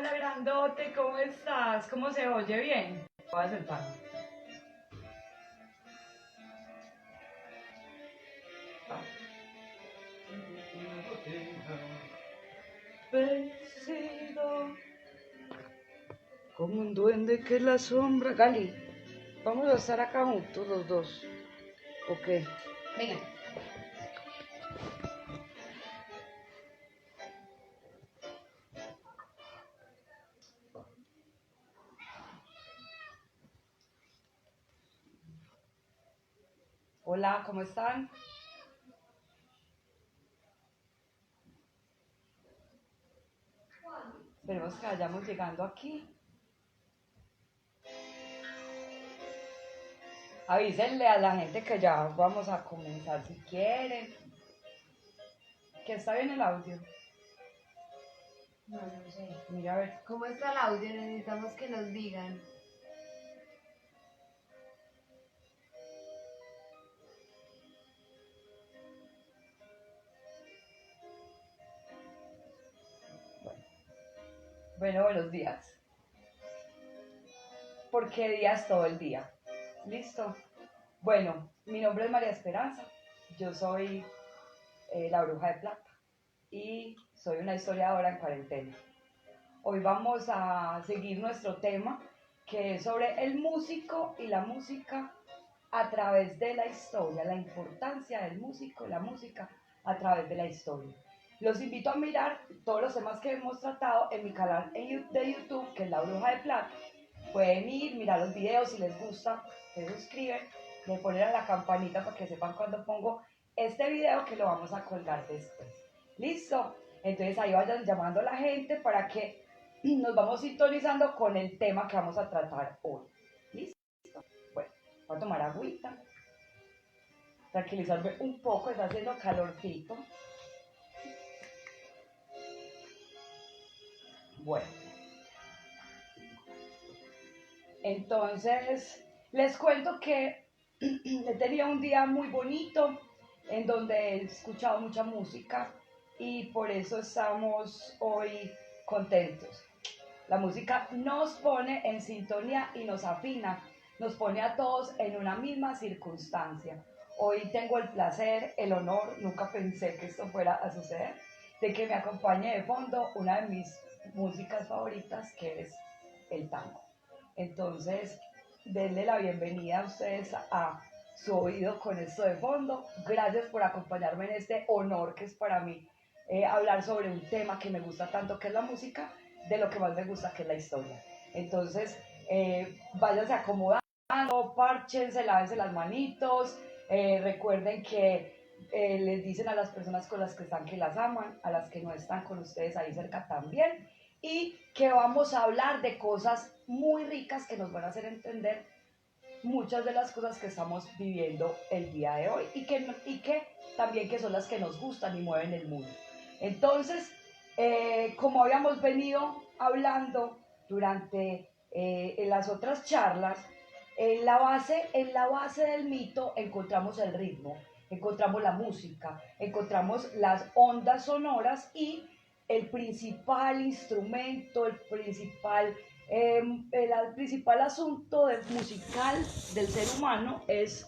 Hola grandote, ¿cómo estás? ¿Cómo se oye? Bien. Voy a sentar. Vencido como un duende que es la sombra. Gali, vamos a estar acá juntos los dos. ¿O qué? Venga. Hola, ¿cómo están? Esperemos que vayamos llegando aquí. Avísenle a la gente que ya vamos a comenzar si quieren. Que está bien el audio. No sé. Mira a ver. ¿Cómo está el audio? Necesitamos que nos digan. Bueno, buenos días. ¿Por qué días todo el día? ¿Listo? Bueno, mi nombre es María Esperanza. Yo soy la Bruja de Plata y soy una historiadora en cuarentena. Hoy vamos a seguir nuestro tema, que es sobre el músico y la música a través de la historia, la importancia del músico y la música a través de la historia. Los invito a mirar todos los temas que hemos tratado en mi canal de YouTube, que es La Bruja de Plata. Pueden ir, mirar los videos, si les gusta, se suscriben, le ponen a la campanita para que sepan cuando pongo este video, que lo vamos a colgar después. ¿Listo? Entonces ahí vayan llamando a la gente para que nos vamos sintonizando con el tema que vamos a tratar hoy. ¿Listo? Bueno, voy a tomar agüita, tranquilizarme un poco, está haciendo calorcito. Bueno, entonces les cuento que he tenido un día muy bonito en donde he escuchado mucha música y por eso estamos hoy contentos. La música nos pone en sintonía y nos afina, nos pone a todos en una misma circunstancia. Hoy tengo el placer, el honor, nunca pensé que esto fuera a suceder, de que me acompañe de fondo una de mis músicas favoritas, que es el tango. Entonces, denle la bienvenida a ustedes a su oído con esto de fondo. Gracias por acompañarme en este honor que es para mí hablar sobre un tema que me gusta tanto, que es la música, de lo que más me gusta, que es la historia. Entonces, váyanse acomodando, párchense, lávense las manitos, recuerden que les dicen a las personas con las que están que las aman, a las que no están con ustedes ahí cerca también, y que vamos a hablar de cosas muy ricas que nos van a hacer entender muchas de las cosas que estamos viviendo el día de hoy y que también que son las que nos gustan y mueven el mundo. Entonces, como habíamos venido hablando durante en las otras charlas, en la base del mito encontramos el ritmo, encontramos la música, encontramos las ondas sonoras y el principal instrumento, el principal asunto musical del ser humano es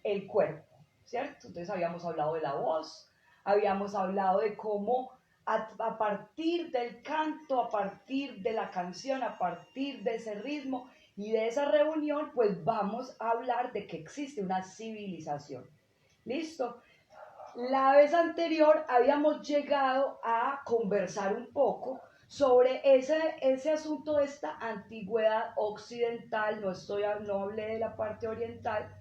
el cuerpo, ¿cierto? Entonces habíamos hablado de la voz, habíamos hablado de cómo a partir del canto, a partir de la canción, a partir de ese ritmo y de esa reunión, pues vamos a hablar de que existe una civilización. ¿Listo? La vez anterior habíamos llegado a conversar un poco sobre ese asunto de esta antigüedad occidental, no hablé de la parte oriental,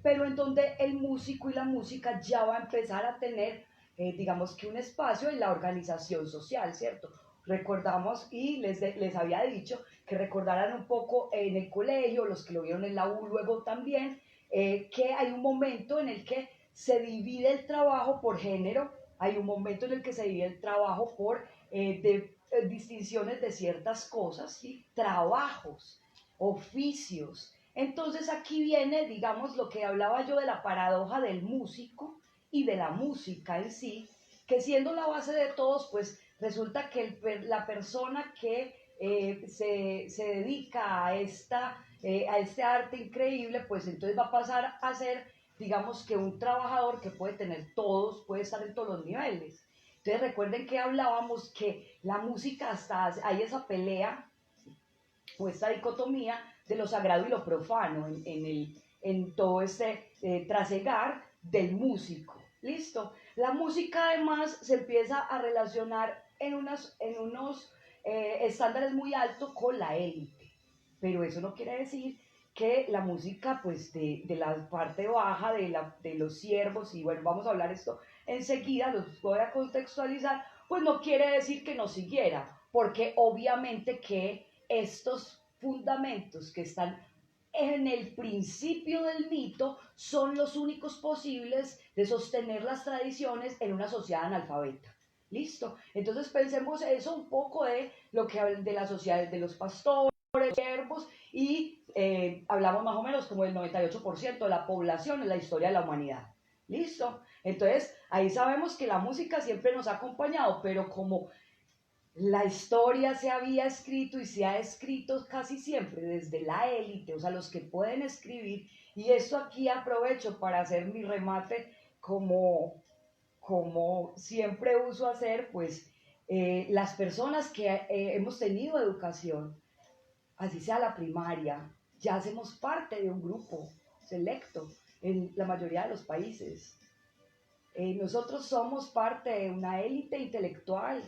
pero en donde el músico y la música ya va a empezar a tener, digamos que un espacio en la organización social, ¿cierto? Recordamos y les había dicho que recordaran un poco en el colegio, los que lo vieron en la U luego también, que hay un momento en el que se divide el trabajo por género, hay un momento en el que se divide el trabajo por distinciones de ciertas cosas, ¿sí? Trabajos, oficios. Entonces aquí viene, digamos, lo que hablaba yo de la paradoja del músico y de la música en sí, que siendo la base de todos, pues resulta que la persona que se dedica a este arte increíble, pues entonces va a pasar a ser, digamos que un trabajador que puede tener todos, puede estar en todos los niveles. Entonces recuerden que hablábamos que la música hasta hay esa pelea o esta dicotomía de lo sagrado y lo profano en todo este trasegar del músico. ¿Listo? La música además se empieza a relacionar en unos estándares muy altos con la élite, pero eso no quiere decir que la música pues de la parte baja de los siervos, y bueno, vamos a hablar esto enseguida, los voy a contextualizar, pues no quiere decir que no siguiera, porque obviamente que estos fundamentos que están en el principio del mito son los únicos posibles de sostener las tradiciones en una sociedad analfabeta. ¿Listo? Entonces pensemos eso un poco de lo que de la sociedad de los pastores, siervos, y hablamos más o menos como el 98% de la población en la historia de la humanidad. ¿Listo? Entonces ahí sabemos que la música siempre nos ha acompañado, pero como la historia se había escrito y se ha escrito casi siempre desde la élite, o sea, los que pueden escribir, y esto aquí aprovecho para hacer mi remate como siempre uso hacer, pues las personas que hemos tenido educación, así sea la primaria, ya hacemos parte de un grupo selecto en la mayoría de los países. Nosotros somos parte de una élite intelectual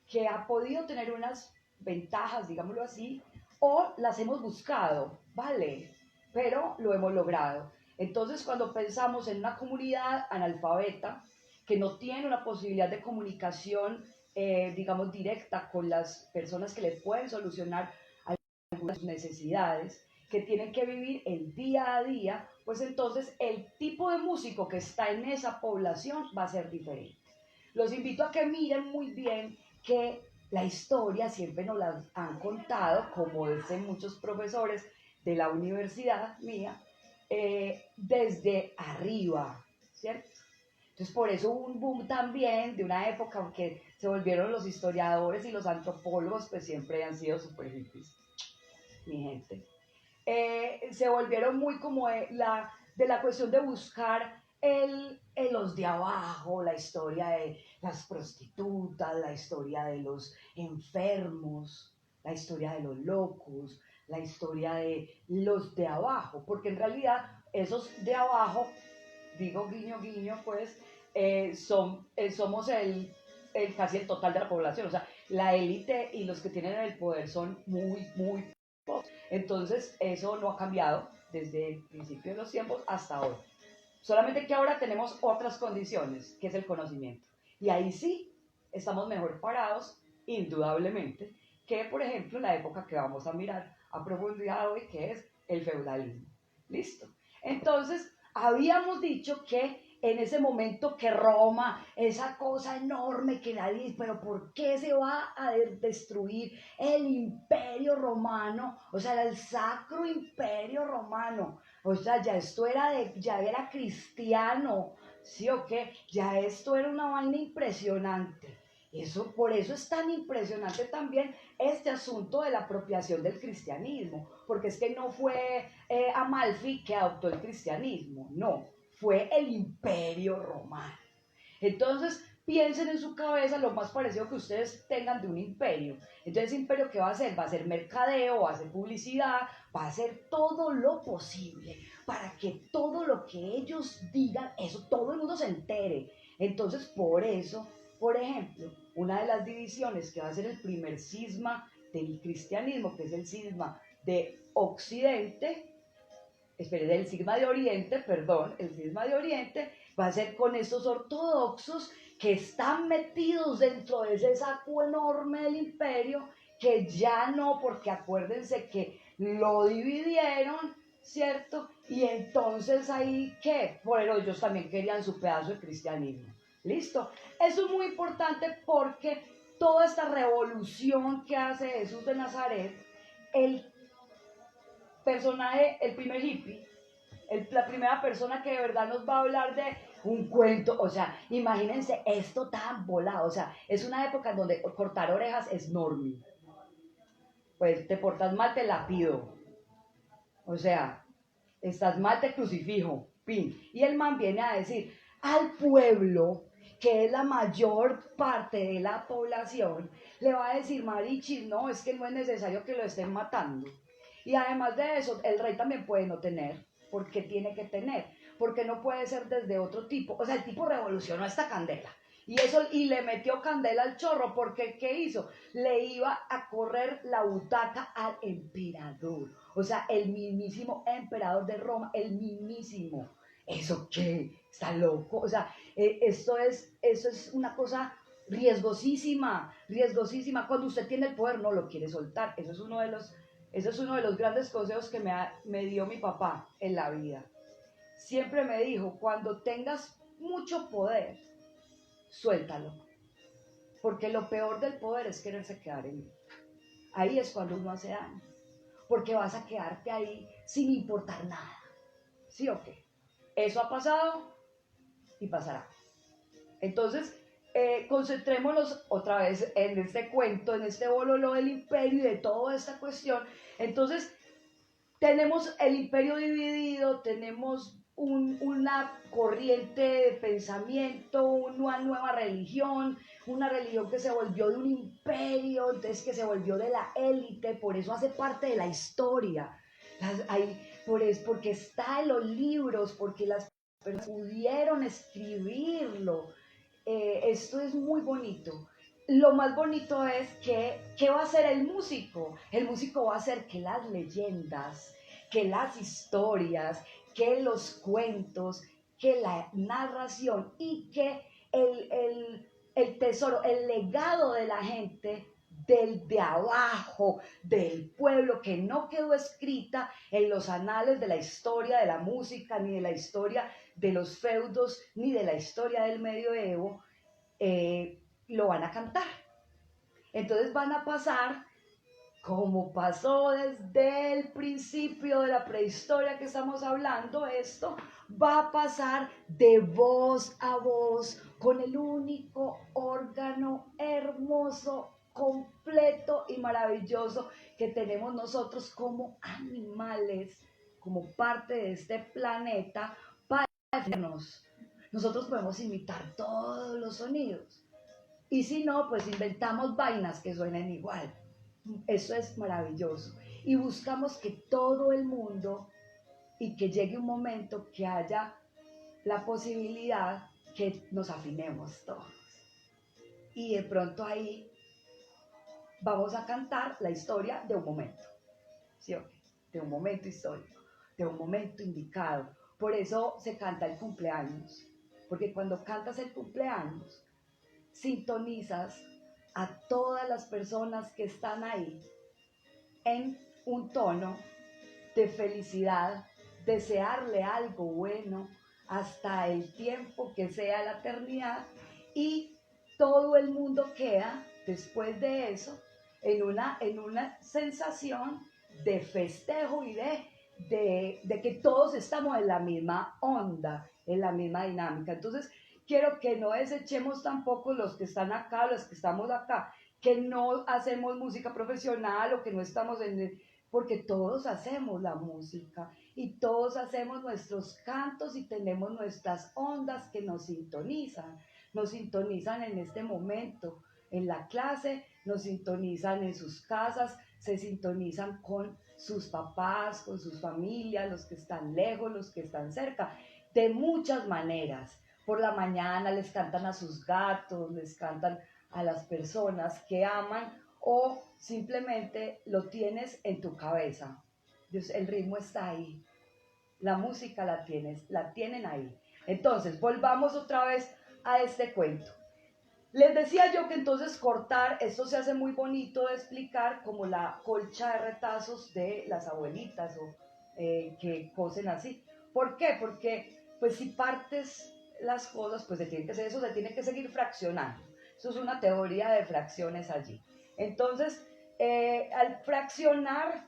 que ha podido tener unas ventajas, digámoslo así, o las hemos buscado, ¿vale? Pero lo hemos logrado. Entonces, cuando pensamos en una comunidad analfabeta que no tiene una posibilidad de comunicación, digamos, directa con las personas que le pueden solucionar algunas necesidades, que tienen que vivir el día a día, pues entonces el tipo de músico que está en esa población va a ser diferente. Los invito a que miren muy bien que la historia siempre nos la han contado, como dicen muchos profesores de la universidad mía, desde arriba, ¿cierto? Entonces por eso hubo un boom también de una época, aunque se volvieron los historiadores y los antropólogos, pues siempre han sido super hippies, mi gente. Se volvieron muy como de la cuestión de buscar los de abajo, la historia de las prostitutas, la historia de los enfermos, la historia de los locos, la historia de los de abajo, porque en realidad esos de abajo, digo guiño guiño, pues somos casi el total de la población, o sea, la élite y los que tienen el poder son muy pocos. Entonces, eso no ha cambiado desde el principio de los tiempos hasta ahora. Solamente que ahora tenemos otras condiciones, que es el conocimiento. Y ahí sí estamos mejor parados, indudablemente, que por ejemplo la época que vamos a mirar a profundidad hoy, que es el feudalismo. ¿Listo? Entonces, habíamos dicho que en ese momento que Roma, esa cosa enorme que nadie dice, pero ¿por qué se va a destruir el imperio romano? O sea, el sacro imperio romano. O sea, ya era cristiano, ¿sí o qué? Ya esto era una vaina impresionante. Eso, por eso es tan impresionante también este asunto de la apropiación del cristianismo, porque es que no fue Amalfi que adoptó el cristianismo, no, fue el imperio romano. Entonces, piensen en su cabeza lo más parecido que ustedes tengan de un imperio. Entonces, ¿ese imperio qué va a hacer? Va a ser mercadeo, va a ser publicidad, va a hacer todo lo posible para que todo lo que ellos digan, eso todo el mundo se entere. Entonces, por eso, por ejemplo, una de las divisiones que va a ser el primer cisma del cristianismo, que es el cisma de Occidente, del cisma de Oriente, perdón, el cisma de Oriente, va a ser con estos ortodoxos que están metidos dentro de ese saco enorme del imperio, que ya no, porque acuérdense que lo dividieron, ¿cierto? Y entonces ahí, ¿qué? Bueno, ellos también querían su pedazo de cristianismo. ¿Listo? Eso es muy importante porque toda esta revolución que hace Jesús de Nazaret, el personaje, el primer hippie, la primera persona que de verdad nos va a hablar un cuento, o sea, imagínense esto tan volado, o sea, es una época en donde cortar orejas es normie, pues te portas mal, te la pido, o sea, estás mal, te crucifijo, pin. Y el man viene a decir al pueblo, que es la mayor parte de la población, le va a decir, Marichis, no, es que no es necesario que lo estén matando. Y además de eso, el rey también puede no tener, porque tiene que tener, porque no puede ser desde otro tipo. O sea, el tipo revolucionó esta candela. Y le metió candela al chorro, porque ¿qué hizo? Le iba a correr la butaca al emperador. O sea, el mismísimo emperador de Roma, el mismísimo. ¿Eso qué? Está loco. O sea, eso es una cosa riesgosísima, riesgosísima. Cuando usted tiene el poder, no lo quiere soltar. Eso es uno de los grandes consejos que me dio mi papá en la vida. Siempre me dijo, cuando tengas mucho poder, suéltalo. Porque lo peor del poder es quererse quedar en él. Ahí es cuando uno hace daño. Porque vas a quedarte ahí sin importar nada. ¿Sí o qué? Eso ha pasado y pasará. Entonces, concentrémonos otra vez en este cuento, en este bololo del imperio y de toda esta cuestión. Entonces, tenemos el imperio dividido, tenemos una corriente de pensamiento, una nueva religión, una religión que se volvió de un imperio, entonces que se volvió de la élite, por eso hace parte de la historia. Porque está en los libros, porque las personas pudieron escribirlo. Esto es muy bonito. Lo más bonito es que, ¿qué va a hacer el músico? El músico va a hacer que las leyendas, que las historias, que los cuentos, que la narración y que el tesoro, el legado de la gente del de abajo, del pueblo, que no quedó escrita en los anales de la historia de la música, ni de la historia de los feudos, ni de la historia del medioevo, lo van a cantar. Entonces van a pasar, como pasó desde el principio de la prehistoria que estamos hablando, esto va a pasar de voz a voz con el único órgano hermoso, completo y maravilloso que tenemos nosotros como animales, como parte de este planeta, para defendernos. Nosotros podemos imitar todos los sonidos. Y si no, pues inventamos vainas que suenen igual. Eso es maravilloso. Y buscamos que todo el mundo y que llegue un momento que haya la posibilidad que nos afinemos todos. Y de pronto ahí vamos a cantar la historia de un momento. ¿Sí o qué? De un momento histórico, de un momento indicado. Por eso se canta el cumpleaños. Porque cuando cantas el cumpleaños, sintonizas a todas las personas que están ahí en un tono de felicidad, desearle algo bueno hasta el tiempo que sea la eternidad, y todo el mundo queda después de eso en una sensación de festejo y de que todos estamos en la misma onda, en la misma dinámica. Entonces, quiero que no desechemos tampoco los que están acá, los que estamos acá, que no hacemos música profesional o que no estamos porque todos hacemos la música y todos hacemos nuestros cantos y tenemos nuestras ondas que nos sintonizan en este momento, en la clase, nos sintonizan en sus casas, se sintonizan con sus papás, con sus familias, los que están lejos, los que están cerca, de muchas maneras. Por la mañana les cantan a sus gatos, les cantan a las personas que aman, o simplemente lo tienes en tu cabeza. El ritmo está ahí, la música la tienen ahí. Entonces, volvamos otra vez a este cuento. Les decía yo que entonces cortar, esto se hace muy bonito de explicar, como la colcha de retazos de las abuelitas o que cosen así. ¿Por qué? Porque pues si partes las cosas, pues eso se tiene que seguir fraccionando. Eso es una teoría de fracciones allí. Entonces, al fraccionar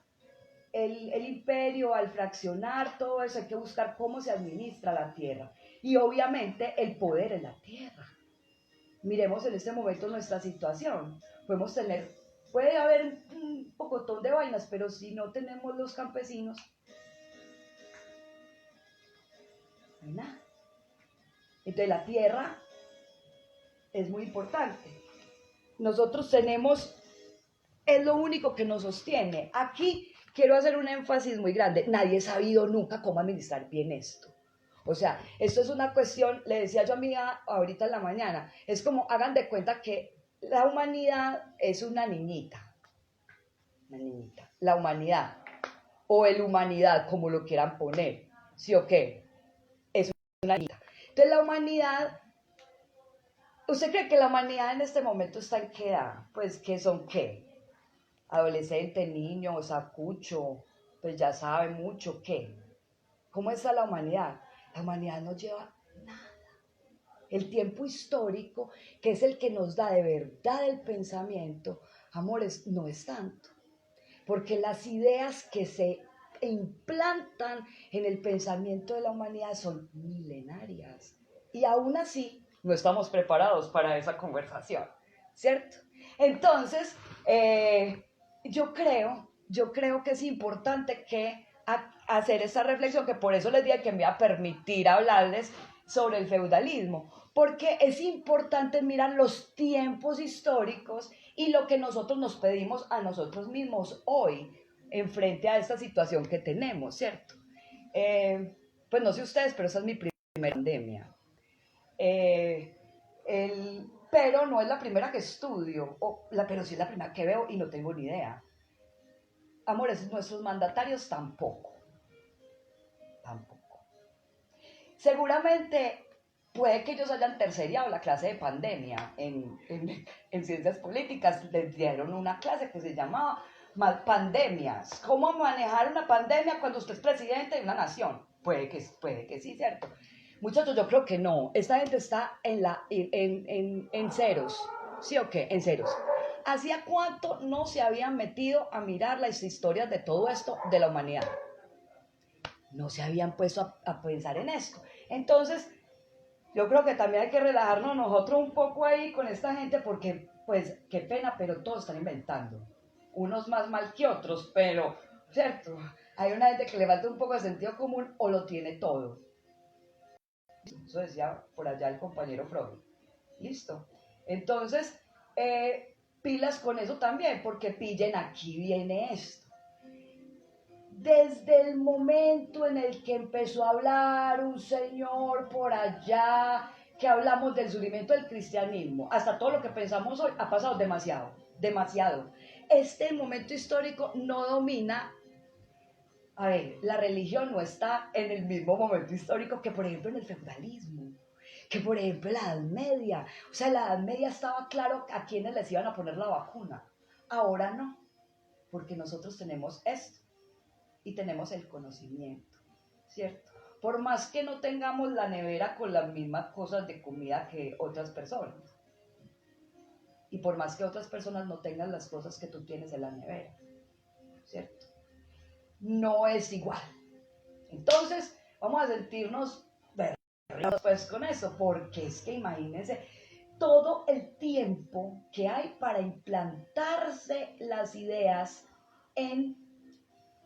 el imperio, al fraccionar todo eso, hay que buscar cómo se administra la tierra. Y obviamente el poder en la tierra. Miremos en este momento nuestra situación. Puede haber un pocotón de vainas, pero si no tenemos los campesinos, no hay nada. Entonces la tierra es muy importante. Nosotros tenemos, es lo único que nos sostiene. Aquí quiero hacer un énfasis muy grande. Nadie ha sabido nunca cómo administrar bien esto. O sea, esto es una cuestión, le decía yo a mi hija ahorita en la mañana, es como hagan de cuenta que la humanidad es una niñita, la humanidad, o el humanidad, como lo quieran poner, ¿sí o qué? Es una niñita. Entonces la humanidad, ¿usted cree que la humanidad en este momento está en qué edad? Pues, ¿qué son qué? Adolescente, niño, sacucho, pues ya sabe mucho, ¿qué? ¿Cómo está la humanidad? La humanidad no lleva nada. El tiempo histórico, que es el que nos da de verdad el pensamiento, amores, no es tanto. Porque las ideas que se implantan en el pensamiento de la humanidad son milenarias. Y aún así, no estamos preparados para esa conversación, ¿cierto? Entonces, yo creo que es importante que hacer esa reflexión, que por eso les dije que me iba a permitir hablarles sobre el feudalismo, porque es importante mirar los tiempos históricos y lo que nosotros nos pedimos a nosotros mismos hoy, en frente a esta situación que tenemos, ¿cierto? Pues no sé ustedes, pero esa es mi primera pandemia. Pero no es la primera que estudio, pero sí es la primera que veo y no tengo ni idea. Amores, nuestros mandatarios tampoco. Seguramente puede que ellos hayan terceriado la clase de pandemia en ciencias políticas. Les dieron una clase que se llamaba pandemias. ¿Cómo manejar una pandemia cuando usted es presidente de una nación? Puede que sí, ¿cierto? Muchachos, yo creo que no. Esta gente está en ceros. ¿Sí o qué? En ceros. ¿Hacía cuánto no se habían metido a mirar las historias de todo esto de la humanidad? No se habían puesto a pensar en esto. Entonces, yo creo que también hay que relajarnos nosotros un poco ahí con esta gente porque, pues, qué pena, pero todos están inventando. Unos más mal que otros, pero, ¿cierto? Hay una gente que le falta un poco de sentido común o lo tiene todo. Eso decía por allá el compañero Freud. Listo. Entonces, pilas con eso también, porque pillen, aquí viene esto. Desde el momento en el que empezó a hablar un señor por allá, que hablamos del surgimiento del cristianismo, hasta todo lo que pensamos hoy, ha pasado demasiado, demasiado. Este momento histórico no domina. A ver, la religión no está en el mismo momento histórico que, por ejemplo, en el feudalismo, que, por ejemplo, en la Edad Media. O sea, en la Edad Media estaba claro a quiénes les iban a poner la vacuna. Ahora no, porque nosotros tenemos esto y tenemos el conocimiento, ¿cierto? Por más que no tengamos la nevera con las mismas cosas de comida que otras personas. Y por más que otras personas no tengan las cosas que tú tienes en la nevera, ¿cierto? No es igual. Entonces, vamos a sentirnos pues con eso, porque es que imagínense todo el tiempo que hay para implantarse las ideas en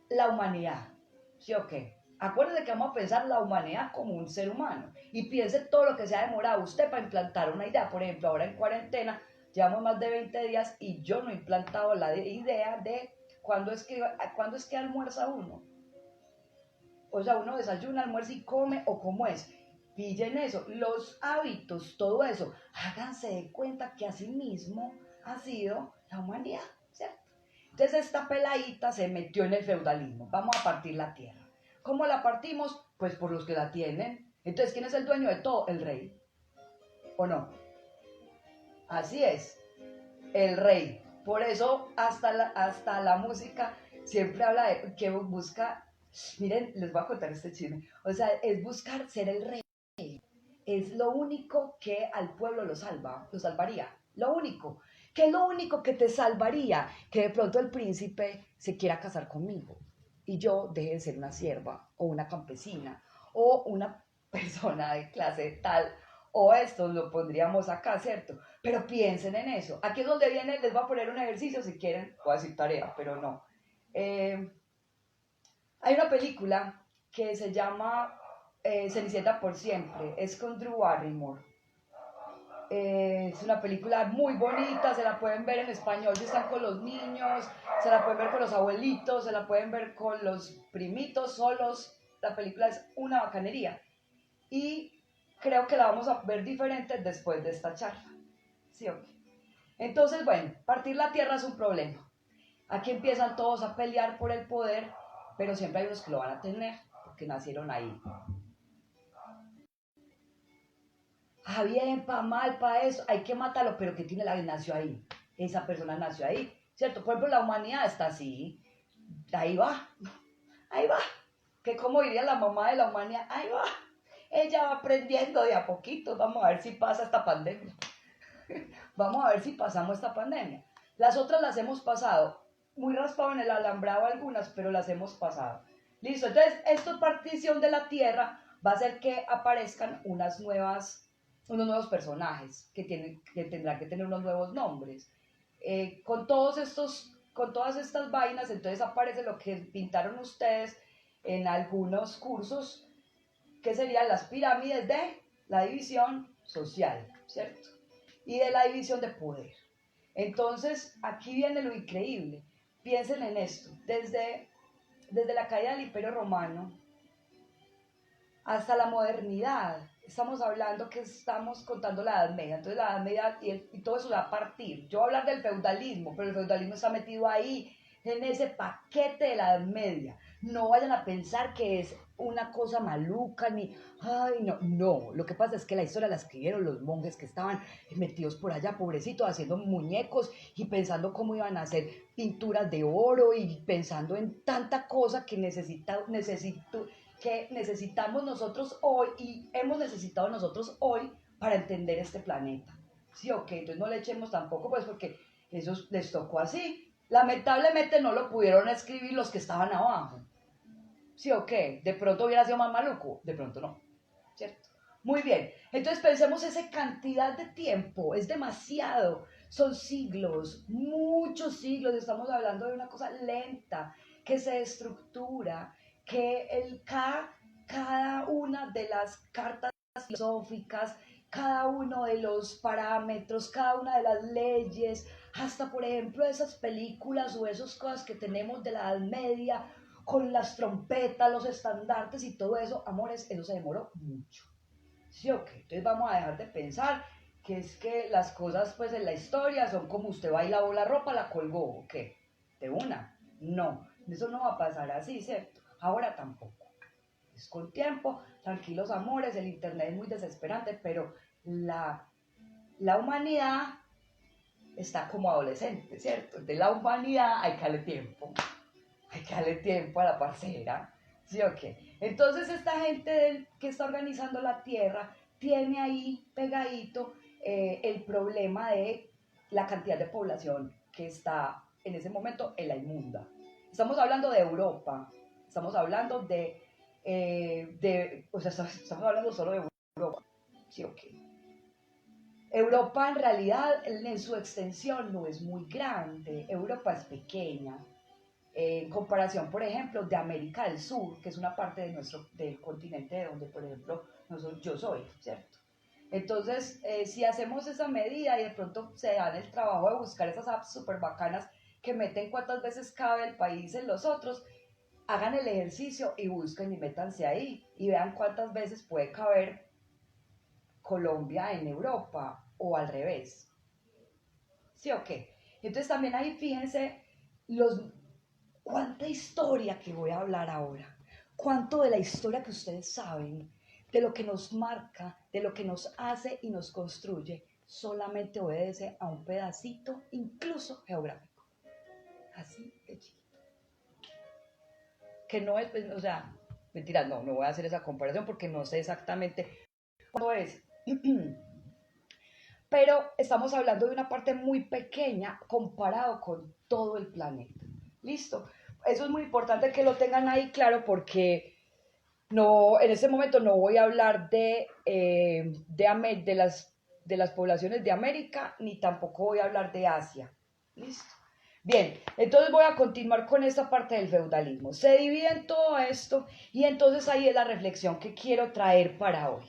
la humanidad, ¿sí o qué? Acuérdense que vamos a pensar la humanidad como un ser humano y piense todo lo que se ha demorado usted para implantar una idea. Por ejemplo, ahora en cuarentena llevamos más de 20 días y yo no he implantado la idea de cuándo es que almuerza uno. O sea, uno desayuna, almuerza y come, o cómo es. Pillen eso, los hábitos, todo eso. Háganse de cuenta que así mismo ha sido la humanidad, ¿cierto? Entonces esta peladita se metió en el feudalismo. Vamos a partir la tierra. ¿Cómo la partimos? Pues por los que la tienen. Entonces, ¿quién es el dueño de todo? El rey. ¿O no? Así es, el rey. Por eso hasta la música siempre habla de que busca. Miren, les voy a contar este chisme. O sea, es buscar ser el rey. Es lo único que al pueblo lo salvaría. Lo único. ¿Qué es lo único que te salvaría? Que de pronto el príncipe se quiera casar conmigo y yo deje de ser una sierva o una campesina o una persona de clase tal, o esto lo pondríamos acá, ¿cierto? Pero piensen en eso. Aquí es donde viene, les voy a poner un ejercicio si quieren, voy a decir tarea, pero no. Hay una película que se llama Cenicienta por siempre, es con Drew Barrymore. Es una película muy bonita, se la pueden ver en español si están con los niños, se la pueden ver con los abuelitos, se la pueden ver con los primitos solos. La película es una bacanería y creo que la vamos a ver diferente después de esta charla. ¿Sí o qué? Entonces, bueno, partir la tierra es un problema. Aquí empiezan todos a pelear por el poder, pero siempre hay unos que lo van a tener porque nacieron ahí. Bien, pa' mal, pa' eso, hay que matarlo, pero ¿qué tiene la que nació ahí? Esa persona nació ahí, ¿cierto? Por ejemplo, la humanidad está así, ahí va, ahí va. Que como diría la mamá de la humanidad, ahí va. Ella va aprendiendo de a poquito, vamos a ver si pasa esta pandemia. Vamos a ver si pasamos esta pandemia. Las otras las hemos pasado, muy raspado en el alambrado algunas, pero las hemos pasado. Listo, entonces, esta partición de la tierra va a hacer que aparezcan unos nuevos personajes que tendrán que tener unos nuevos nombres. Con todas estas vainas, entonces aparece lo que pintaron ustedes en algunos cursos, que serían las pirámides de la división social, ¿cierto? Y de la división de poder. Entonces, aquí viene lo increíble. Piensen en esto. Desde la caída del Imperio Romano hasta la modernidad, estamos hablando que estamos contando la Edad Media. Entonces, la Edad Media y todo eso va a partir. Yo voy a hablar del feudalismo, pero el feudalismo está metido ahí, en ese paquete de la Edad Media. No vayan a pensar que es una cosa maluca, ni, ay, no, no. Lo que pasa es que la historia la escribieron los monjes que estaban metidos por allá, pobrecitos, haciendo muñecos y pensando cómo iban a hacer pinturas de oro y pensando en tanta cosa que necesitamos nosotros hoy y hemos necesitado nosotros hoy para entender este planeta. Sí, ok, entonces no le echemos tampoco, pues porque eso les tocó así. Lamentablemente no lo pudieron escribir los que estaban abajo. Sí, ok, de pronto hubiera sido más maluco, de pronto no, ¿cierto? Muy bien, entonces pensemos esa cantidad de tiempo, es demasiado, son siglos, muchos siglos, estamos hablando de una cosa lenta, que se estructura, que cada una de las cartas filosóficas, cada uno de los parámetros, cada una de las leyes, hasta por ejemplo esas películas o esas cosas que tenemos de la Edad Media, con las trompetas, los estandartes y todo eso, amores, eso se demoró mucho. ¿Sí o qué? Entonces vamos a dejar de pensar que es que las cosas pues en la historia son como usted va y lavó la ropa, la colgó, ¿o qué? ¿De una? No, eso no va a pasar así, ¿cierto? Ahora tampoco. Es con tiempo, tranquilos amores, el internet es muy desesperante, pero la humanidad está como adolescente, ¿cierto? De la humanidad hay que darle tiempo. Hay que darle tiempo a la parcera, ¿sí o qué? Entonces esta gente que está organizando la tierra tiene ahí pegadito el problema de la cantidad de población que está en ese momento en la inmunda. Estamos hablando de Europa, estamos hablando o sea, estamos hablando solo de Europa, ¿sí o qué? Europa en realidad en su extensión no es muy grande, Europa es pequeña, en comparación, por ejemplo, de América del Sur, que es una parte del continente de donde, por ejemplo, yo soy, ¿cierto? Entonces, si hacemos esa medida y de pronto se dan el trabajo de buscar esas apps súper bacanas que meten cuántas veces cabe el país en los otros, hagan el ejercicio y busquen y métanse ahí y vean cuántas veces puede caber Colombia en Europa o al revés. ¿Sí o qué? Entonces también ahí fíjense cuánta historia que voy a hablar ahora, cuánto de la historia que ustedes saben, de lo que nos marca, de lo que nos hace y nos construye, solamente obedece a un pedacito, incluso geográfico. Así de chiquito. Que no es, o sea, mentira, no voy a hacer esa comparación porque no sé exactamente cuándo es. Pero estamos hablando de una parte muy pequeña comparado con todo el planeta. ¿Listo? Eso es muy importante que lo tengan ahí claro porque No, en este momento no voy a hablar de las poblaciones de América, ni tampoco voy a hablar de Asia. ¿Listo? Bien, entonces voy a continuar con esta parte del feudalismo. Se divide en todo esto y entonces ahí es la reflexión que quiero traer para hoy.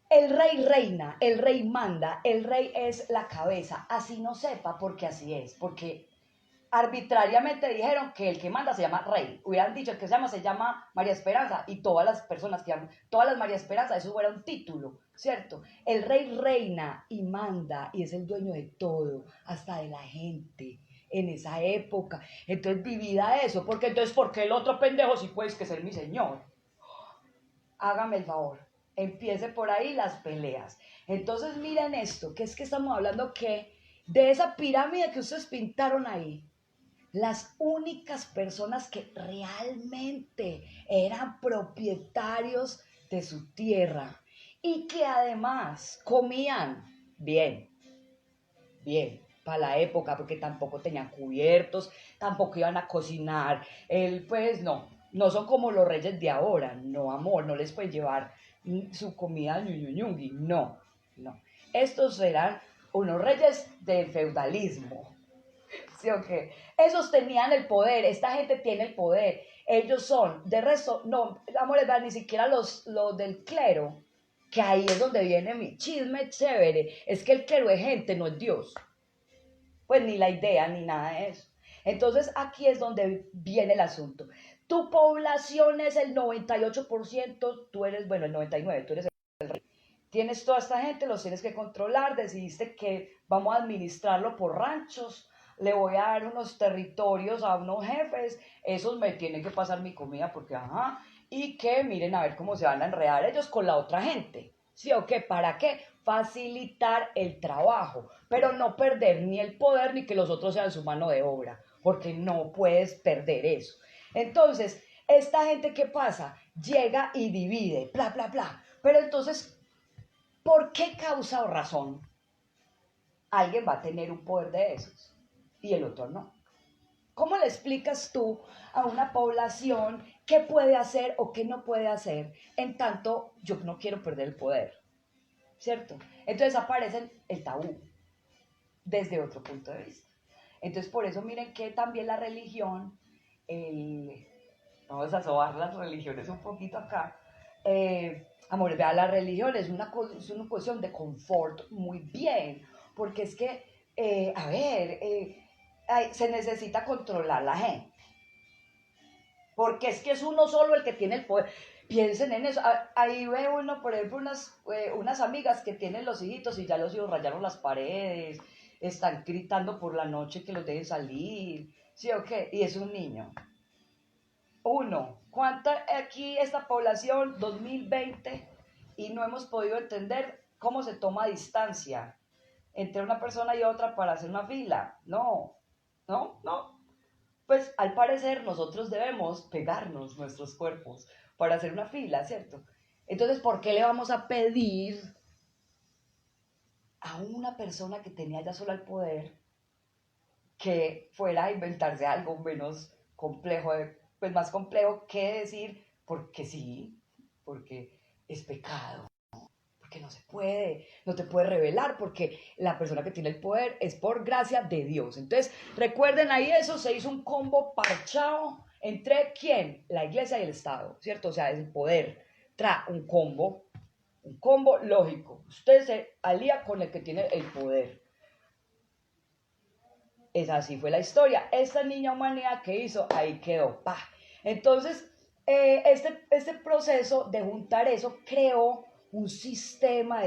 El rey reina, el rey manda, el rey es la cabeza, así no sepa porque así es, porque arbitrariamente dijeron que el que manda se llama rey. Hubieran dicho el que se llama María Esperanza y todas las personas que llaman, todas las María Esperanza, eso fuera un título, ¿cierto? El rey reina y manda y es el dueño de todo, hasta de la gente en esa época. Entonces vivida eso, porque entonces, ¿por qué el otro pendejo sí puede que ser mi señor? Hágame el favor, empiece por ahí las peleas. Entonces miren esto, que es que estamos hablando que de esa pirámide que ustedes pintaron ahí, las únicas personas que realmente eran propietarios de su tierra y que además comían bien, bien, para la época, porque tampoco tenían cubiertos, tampoco iban a cocinar, pues no, no son como los reyes de ahora, no amor, no les pueden llevar su comida ñuñuñungui, no, no. Estos eran unos reyes del feudalismo, ¿sí o qué? Esos tenían el poder, esta gente tiene el poder, ellos son, de resto, no, amores, ni siquiera los del clero, que ahí es donde viene mi chisme chévere, es que el clero es gente, no es Dios, pues ni la idea, ni nada de eso. Entonces aquí es donde viene el asunto. Tu población es el 98%, tú eres, bueno, el 99%, tú eres el rey. Tienes toda esta gente, los tienes que controlar, decidiste que vamos a administrarlo por ranchos, le voy a dar unos territorios a unos jefes, esos me tienen que pasar mi comida porque, ajá, y que miren a ver cómo se van a enredar ellos con la otra gente. ¿Sí o qué? ¿Para qué? Facilitar el trabajo, pero no perder ni el poder ni que los otros sean su mano de obra, porque no puedes perder eso. Entonces, esta gente, ¿qué pasa? Llega y divide, bla, bla, bla. Pero entonces, ¿por qué causa o razón? Alguien va a tener un poder de esos y el otro no. ¿Cómo le explicas tú a una población qué puede hacer o qué no puede hacer en tanto yo no quiero perder el poder? ¿Cierto? Entonces aparece el tabú desde otro punto de vista. Entonces por eso miren que también la religión, el, vamos a sobar las religiones un poquito acá, amor, vea, la religión es una cuestión de confort muy bien, porque es que, a ver, se necesita controlar la gente, porque es que es uno solo el que tiene el poder. Piensen en eso. Ahí ve uno, por ejemplo, unas amigas que tienen los hijitos y ya los hijos rayaron las paredes, están gritando por la noche que los dejen salir, ¿sí o qué? Y es un niño. Uno, ¿cuánta aquí esta población 2020 y no hemos podido entender cómo se toma distancia entre una persona y otra para hacer una fila? No, no, no. Pues al parecer nosotros debemos pegarnos nuestros cuerpos para hacer una fila, ¿cierto? Entonces, ¿por qué le vamos a pedir a una persona que tenía ya sola el poder que fuera a inventarse algo menos complejo, pues más complejo que decir, porque sí, porque es pecado, porque no se puede, no te puede revelar, porque la persona que tiene el poder es por gracia de Dios. Entonces, recuerden ahí eso, se hizo un combo parchado entre quién, la iglesia y el Estado, ¿cierto? O sea, es el poder, trae un combo lógico. Usted se alía con el que tiene el poder. Es así fue la historia. Esta niña humanidad que hizo, ahí quedó. ¡Pah! Entonces, este proceso de juntar eso creó un sistema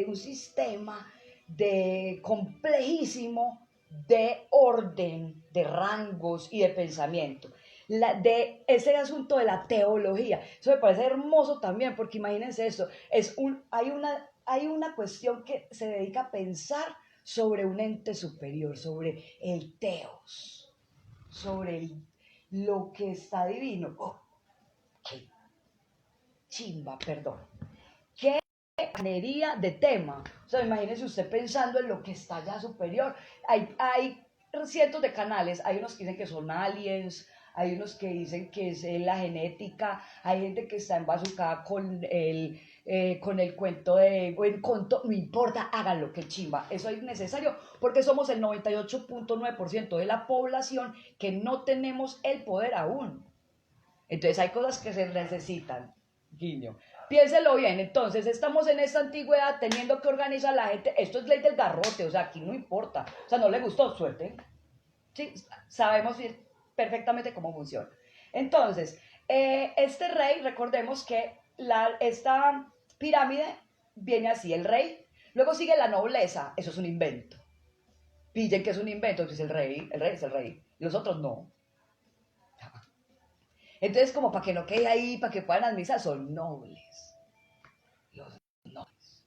un sistema de complejísimo de orden, de rangos y de pensamiento. De ese asunto de la teología. Eso me parece hermoso también, porque imagínense eso. Hay una cuestión que se dedica a pensar sobre un ente superior, sobre el teos, sobre lo que está divino. Oh, qué chimba, perdón. Qué canería de tema. O sea, imagínese usted pensando en lo que está allá superior. Hay cientos de canales, hay unos que dicen que son aliens, hay unos que dicen que es la genética, hay gente que está embazucada con el cuento de buen conto, no importa, háganlo, que chimba, eso es necesario, porque somos el 98.9% de la población que no tenemos el poder aún. Entonces hay cosas que se necesitan, guiño. Piénselo bien, entonces estamos en esta antigüedad teniendo que organizar a la gente, esto es ley del garrote, o sea, aquí no importa, o sea, no le gustó, suerte, sí, sabemos perfectamente cómo funciona. Entonces, este rey, recordemos que esta pirámide viene así, el rey, luego sigue la nobleza, eso es un invento, pillen que es un invento, entonces el rey es el rey, y los otros no. Entonces, como para que no quede ahí, para que puedan administrar, son nobles. Los nobles.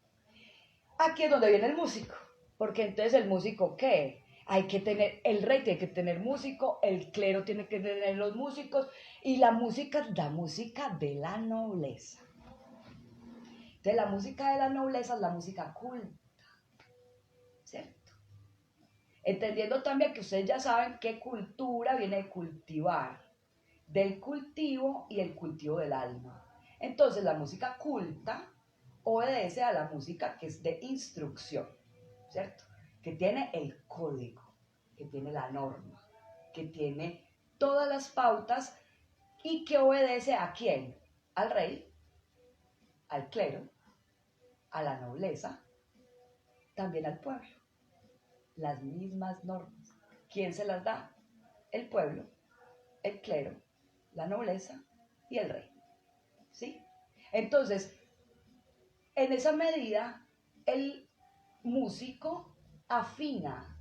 Aquí es donde viene el músico. Porque entonces el músico, ¿qué? Hay que tener, el rey tiene que tener músico, el clero tiene que tener los músicos, y la música de la nobleza. Entonces, la música de la nobleza es la música culta. ¿Cierto? Entendiendo también que ustedes ya saben que cultura viene de cultivar, del cultivo y el cultivo del alma. Entonces la música culta obedece a la música que es de instrucción, ¿cierto? Que tiene el código, que tiene la norma, que tiene todas las pautas y que obedece ¿a quién? Al rey, al clero, a la nobleza, también al pueblo. Las mismas normas. ¿Quién se las da? El pueblo, el clero, la nobleza y el rey. ¿Sí? Entonces, en esa medida, el músico afina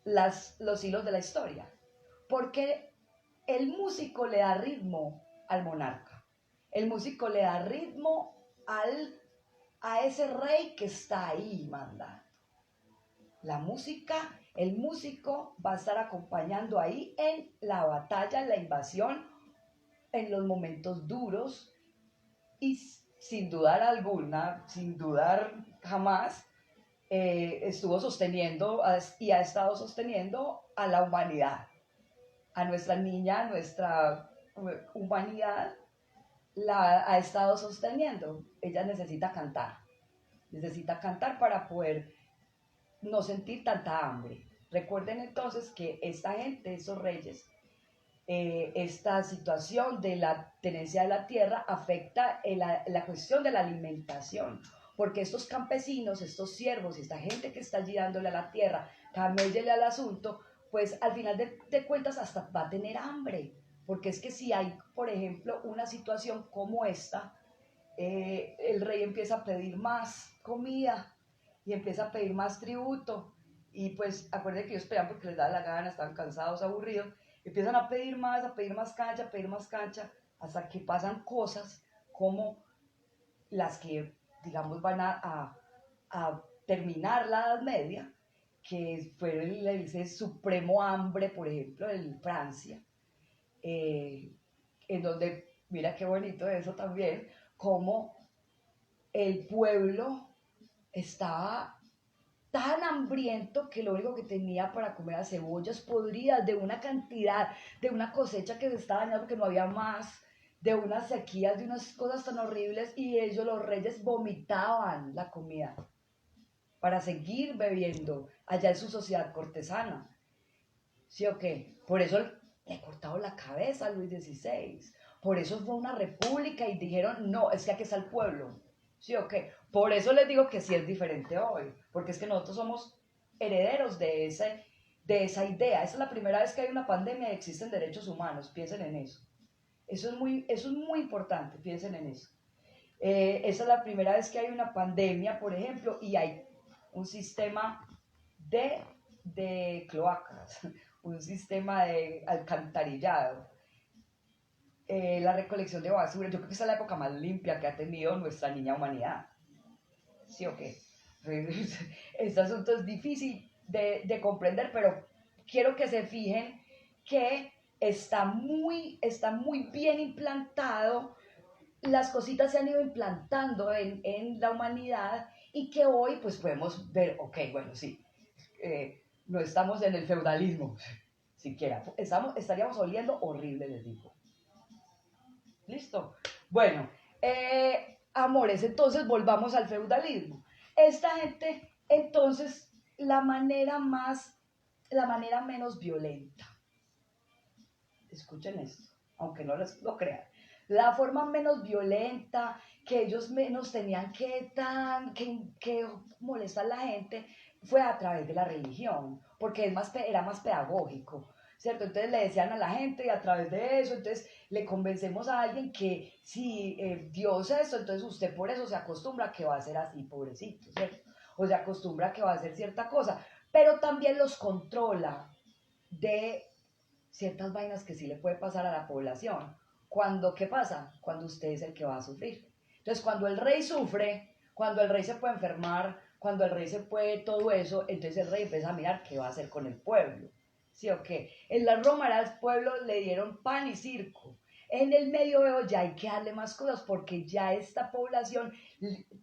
los hilos de la historia, porque el músico le da ritmo al monarca, el músico le da ritmo a ese rey que está ahí mandando. La música, el músico va a estar acompañando ahí en la batalla, en la invasión, en los momentos duros y sin dudar alguna, sin dudar jamás, estuvo sosteniendo y ha estado sosteniendo a la humanidad, a nuestra niña, a nuestra humanidad, la ha estado sosteniendo. Ella necesita cantar para poder no sentir tanta hambre. Recuerden entonces que esta gente, esos reyes, esta situación de la tenencia de la tierra afecta la cuestión de la alimentación, porque estos campesinos, estos siervos, esta gente que está allí dándole a la tierra, caméllele al asunto, pues al final de cuentas hasta va a tener hambre, porque es que si hay, por ejemplo, una situación como esta, el rey empieza a pedir más comida y empieza a pedir más tributo, y pues acuérdense que ellos pelean porque les da la gana, están cansados, aburridos, empiezan a pedir más cancha, a pedir más cancha, hasta que pasan cosas como las que, digamos, van a terminar la Edad Media, que fue ese supremo hambre, por ejemplo, en Francia, en donde, mira qué bonito eso también, como el pueblo estaba tan hambriento que lo único que tenía para comer era cebollas podridas de una cantidad, de una cosecha que se estaba dañando porque no había más, de unas sequías, de unas cosas tan horribles, y ellos, los reyes, vomitaban la comida para seguir bebiendo allá en su sociedad cortesana. ¿Sí o qué? Por eso le cortaron la cabeza a Luis XVI. Por eso fue una república y dijeron, no, es que aquí está el pueblo. ¿Sí o qué? Por eso les digo que sí es diferente hoy, porque es que nosotros somos herederos de esa idea. Esa es la primera vez que hay una pandemia y existen derechos humanos, piensen en eso. Eso es muy importante, piensen en eso. Esa es la primera vez que hay una pandemia, por ejemplo, y hay un sistema de cloacas, un sistema de alcantarillado, la recolección de basura. Yo creo que esa es la época más limpia que ha tenido nuestra niña humanidad. ¿Sí o qué? Este asunto es difícil de comprender, pero quiero que se fijen que está muy bien implantado, las cositas se han ido implantando en la humanidad, y que hoy pues podemos ver, ok, bueno, sí, no estamos en el feudalismo, siquiera. Estaríamos oliendo horrible, les digo. ¿Listo? Bueno, amores, entonces volvamos al feudalismo. Esta gente, entonces, la manera menos violenta, escuchen esto, aunque no lo crean, la forma menos violenta, que ellos menos tenían que molestar a la gente, fue a través de la religión, porque era más pedagógico, ¿cierto? Entonces le decían a la gente y a través de eso, entonces le convencemos a alguien que si Dios es esto, entonces usted por eso se acostumbra a que va a ser así, pobrecito, ¿cierto? O se acostumbra a que va a hacer cierta cosa, pero también los controla de ciertas vainas que sí le puede pasar a la población. ¿Qué pasa? Cuando usted es el que va a sufrir. Entonces, cuando el rey sufre, cuando el rey se puede enfermar, cuando el rey se puede todo eso, entonces el rey empieza a mirar qué va a hacer con el pueblo. ¿Sí o qué? En las Roma al pueblo le dieron pan y circo. En el medioevo ya hay que darle más cosas porque ya esta población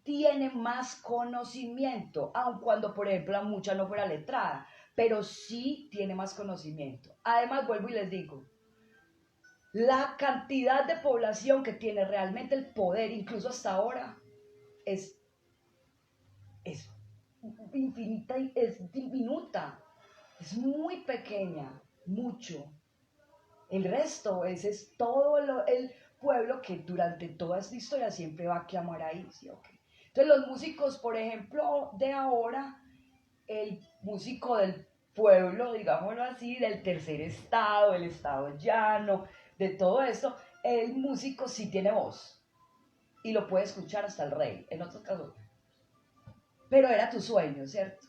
tiene más conocimiento, aun cuando, por ejemplo, la mucha no fuera letrada, pero sí tiene más conocimiento. Además, vuelvo y les digo, la cantidad de población que tiene realmente el poder, incluso hasta ahora, es infinita, es diminuta, es muy pequeña, mucho. El resto es todo el pueblo que durante toda esta historia siempre va a clamar ahí, ¿sí o qué? Entonces los músicos, por ejemplo, de ahora, el músico del pueblo, digámoslo así, del tercer estado, el estado llano, de todo esto, el músico sí tiene voz y lo puede escuchar hasta el rey, en otros casos. Pero era tu sueño, ¿cierto?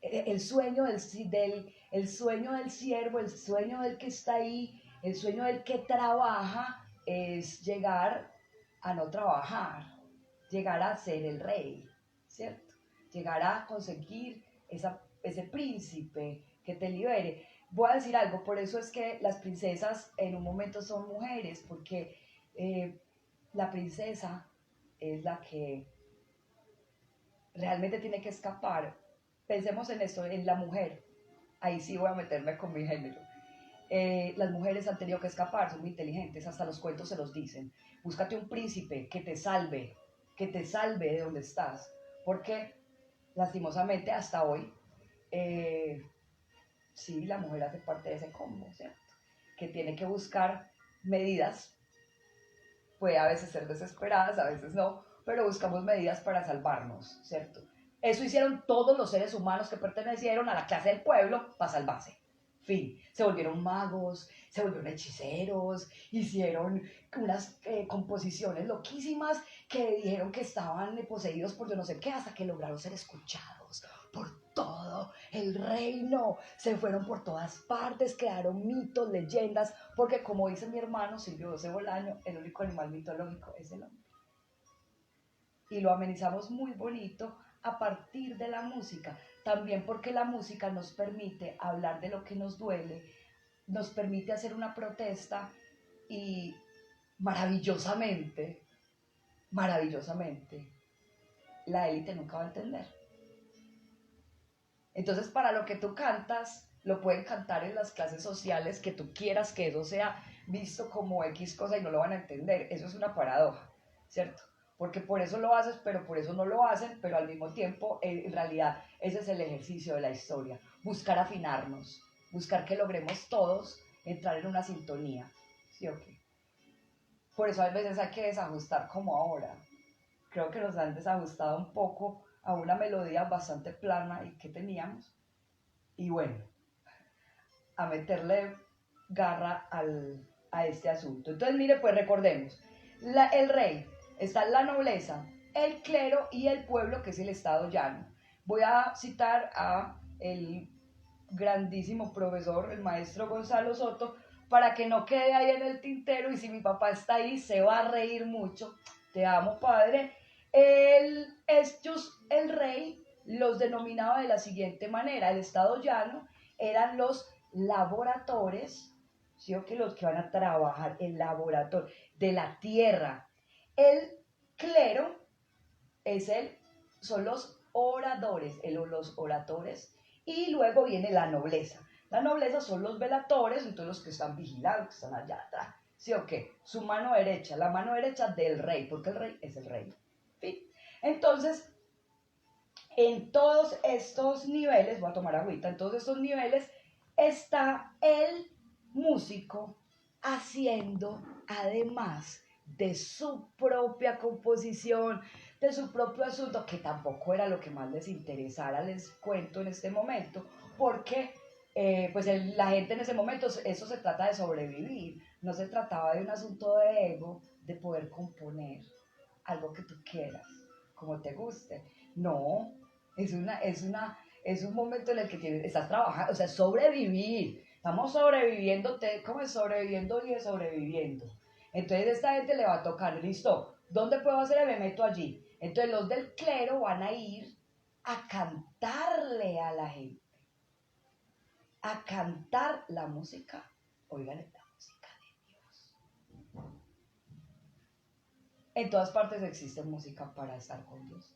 El sueño el sueño del siervo, el sueño del que está ahí, el sueño del que trabaja es llegar a no trabajar, llegar a ser el rey, ¿cierto? Llegar a conseguir ese príncipe que te libere. Voy a decir algo, por eso es que las princesas en un momento son mujeres, porque la princesa es la que realmente tiene que escapar. Pensemos en esto, en la mujer. Ahí sí voy a meterme con mi género. Las mujeres han tenido que escapar, son muy inteligentes, hasta los cuentos se los dicen. Búscate un príncipe que te salve de donde estás. Porque, lastimosamente, hasta hoy, sí, la mujer hace parte de ese combo, ¿cierto? Que tiene que buscar medidas, puede a veces ser desesperadas, a veces no, pero buscamos medidas para salvarnos, ¿cierto? Eso hicieron todos los seres humanos que pertenecieron a la clase del pueblo para salvarse. Fin, se volvieron magos, se volvieron hechiceros, hicieron unas composiciones loquísimas que dijeron que estaban poseídos por yo no sé qué, hasta que lograron ser escuchados por todo el reino. Se fueron por todas partes, crearon mitos, leyendas, porque como dice mi hermano Silvio José Bolaño, el único animal mitológico es el hombre. Y lo amenizamos muy bonito a partir de la música, también porque la música nos permite hablar de lo que nos duele, nos permite hacer una protesta y maravillosamente, la élite nunca va a entender. Entonces, para lo que tú cantas, lo pueden cantar en las clases sociales que tú quieras que eso sea visto como X cosa y no lo van a entender. Eso es una paradoja, ¿cierto? Porque por eso lo haces, pero por eso no lo hacen, pero al mismo tiempo, en realidad, ese es el ejercicio de la historia. Buscar afinarnos, buscar que logremos todos entrar en una sintonía, ¿sí o qué? Por eso a veces hay que desajustar como ahora. Creo que nos han desajustado un poco a una melodía bastante plana y que teníamos. Y bueno, a meterle garra a este asunto. Entonces, mire, pues recordemos, el rey, está la nobleza, el clero y el pueblo, que es el estado llano. Voy a citar a el grandísimo profesor, el maestro Gonzalo Soto, para que no quede ahí en el tintero, y si mi papá está ahí se va a reír mucho. Te amo, padre. El rey los denominaba de la siguiente manera: el estado llano eran los laboradores, ¿sí? O que los que van a trabajar el laboratorio de la tierra. El clero son los oradores, los oradores, y luego viene la nobleza. La nobleza son los velatores, entonces los que están vigilando, que están allá atrás. ¿Sí o qué? Su mano derecha, la mano derecha del rey, porque el rey es el rey. ¿Sí? Entonces, en todos estos niveles, voy a tomar agüita, en todos estos niveles está el músico haciendo, además de su propia composición, de su propio asunto, que tampoco era lo que más les interesara, les cuento en este momento, porque pues la gente en ese momento, eso se trata de sobrevivir, no se trataba de un asunto de ego, de poder componer algo que tú quieras, como te guste. No, es un momento en el que estás trabajando, o sea, sobrevivir. Estamos sobreviviendo, ¿cómo es? Sobreviviendo y sobreviviendo. Entonces esta gente le va a tocar, listo, ¿dónde puedo hacer? Me meto allí. Entonces los del clero van a ir a cantarle a la gente, a cantar la música. Oigan, la música de Dios. En todas partes existe música para estar con Dios.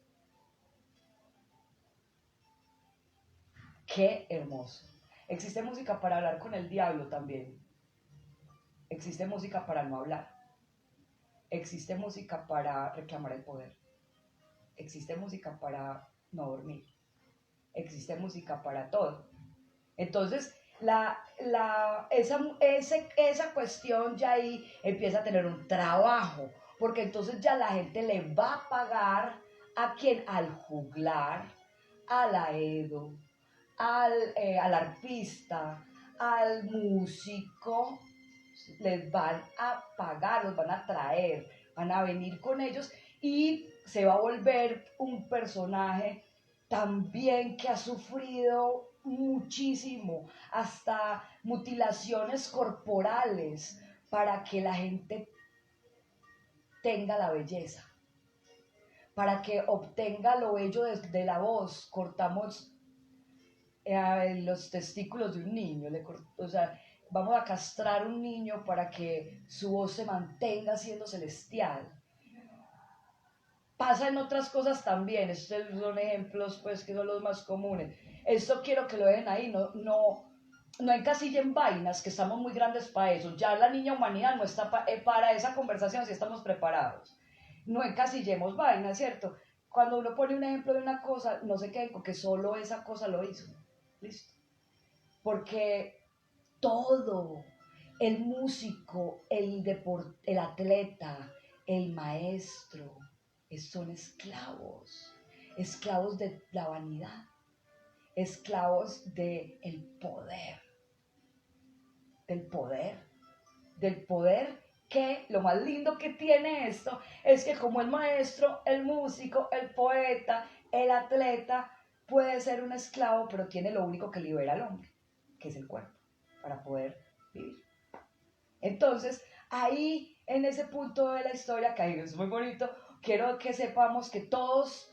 Qué hermoso. Existe música para hablar con el diablo también. Existe música para no hablar. Existe música para reclamar el poder. Existe música para no dormir. Existe música para todo. Entonces, esa cuestión ya ahí empieza a tener un trabajo, porque entonces ya la gente le va a pagar a quien, al juglar, al aedo, al arpista, al músico, les van a pagar, los van a traer, van a venir con ellos y se va a volver un personaje también que ha sufrido muchísimo, hasta mutilaciones corporales para que la gente tenga la belleza, para que obtenga lo bello de la voz. Cortamos los testículos de un niño, o sea, vamos a castrar a un niño para que su voz se mantenga siendo celestial. Pasa en otras cosas también, estos son ejemplos pues que son los más comunes. Esto quiero que lo dejen ahí, no encasillen vainas, que estamos muy grandes para eso. Ya la niña humanidad no está para esa conversación si estamos preparados. No encasillemos vainas, ¿cierto? Cuando uno pone un ejemplo de una cosa, no se queden con que solo esa cosa lo hizo. Listo. Porque todo, el músico, el atleta, el maestro, son esclavos, esclavos de la vanidad, esclavos del poder, del poder que lo más lindo que tiene esto es que como el maestro, el músico, el poeta, el atleta puede ser un esclavo, pero tiene lo único que libera al hombre, que es el cuerpo, para poder vivir. Entonces, ahí, en ese punto de la historia, que ahí es muy bonito, quiero que sepamos que todos